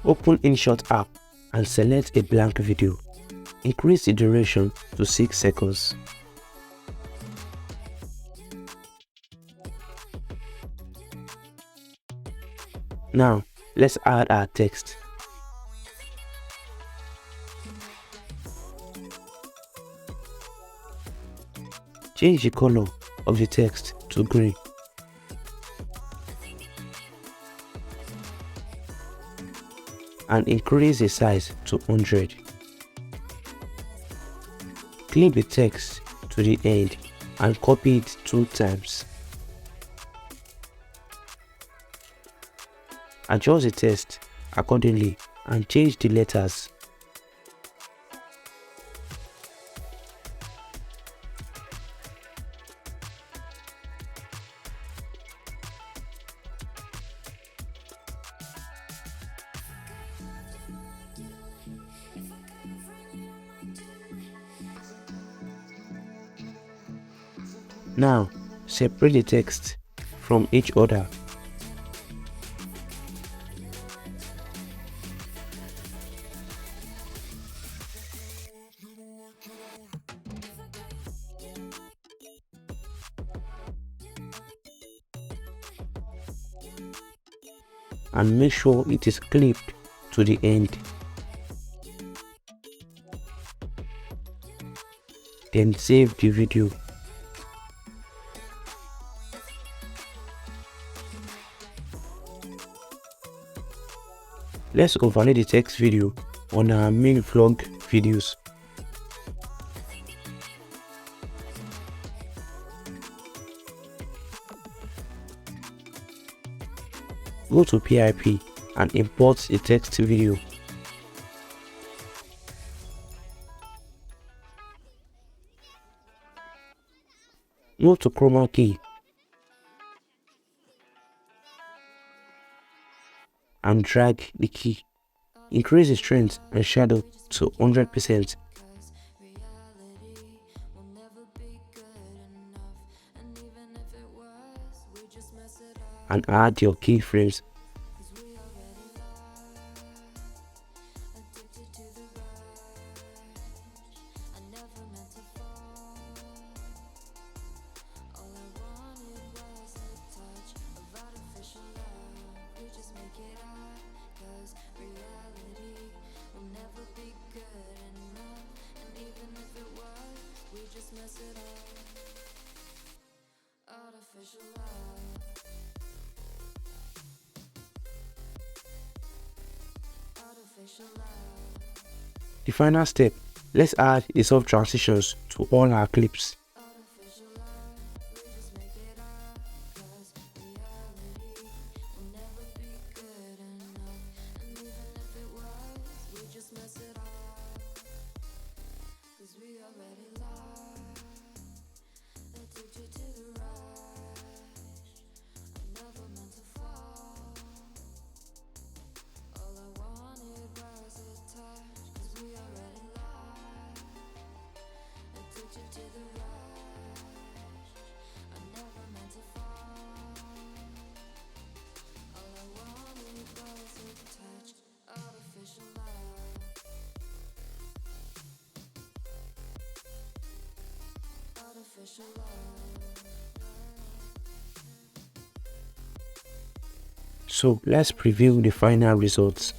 Open Inshot app and select a blank video. Increase the duration to 6 seconds. Now, let's add our text. Change the color of the text to green. And increase the size to 100. Clip the text to the end and copy it 2 times. Adjust the text accordingly and change the letters. Now, separate the text from each other. And make sure it is clipped to the end. Then save the video. Let's overlay the text video on our main vlog videos. Go to PIP and import the text video. Go to chroma key and drag the key. Increase the strength and shadow to 100%. And add your keyframes. The final step, let's add the soft transitions to all our clips. So let's preview the final results.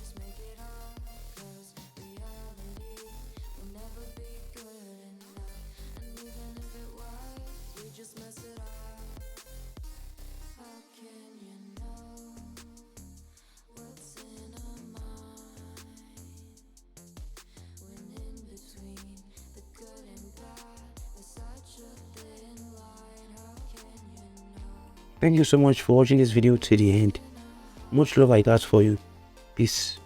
Thank you so much for watching this video to the end. Much love I got for you. Peace.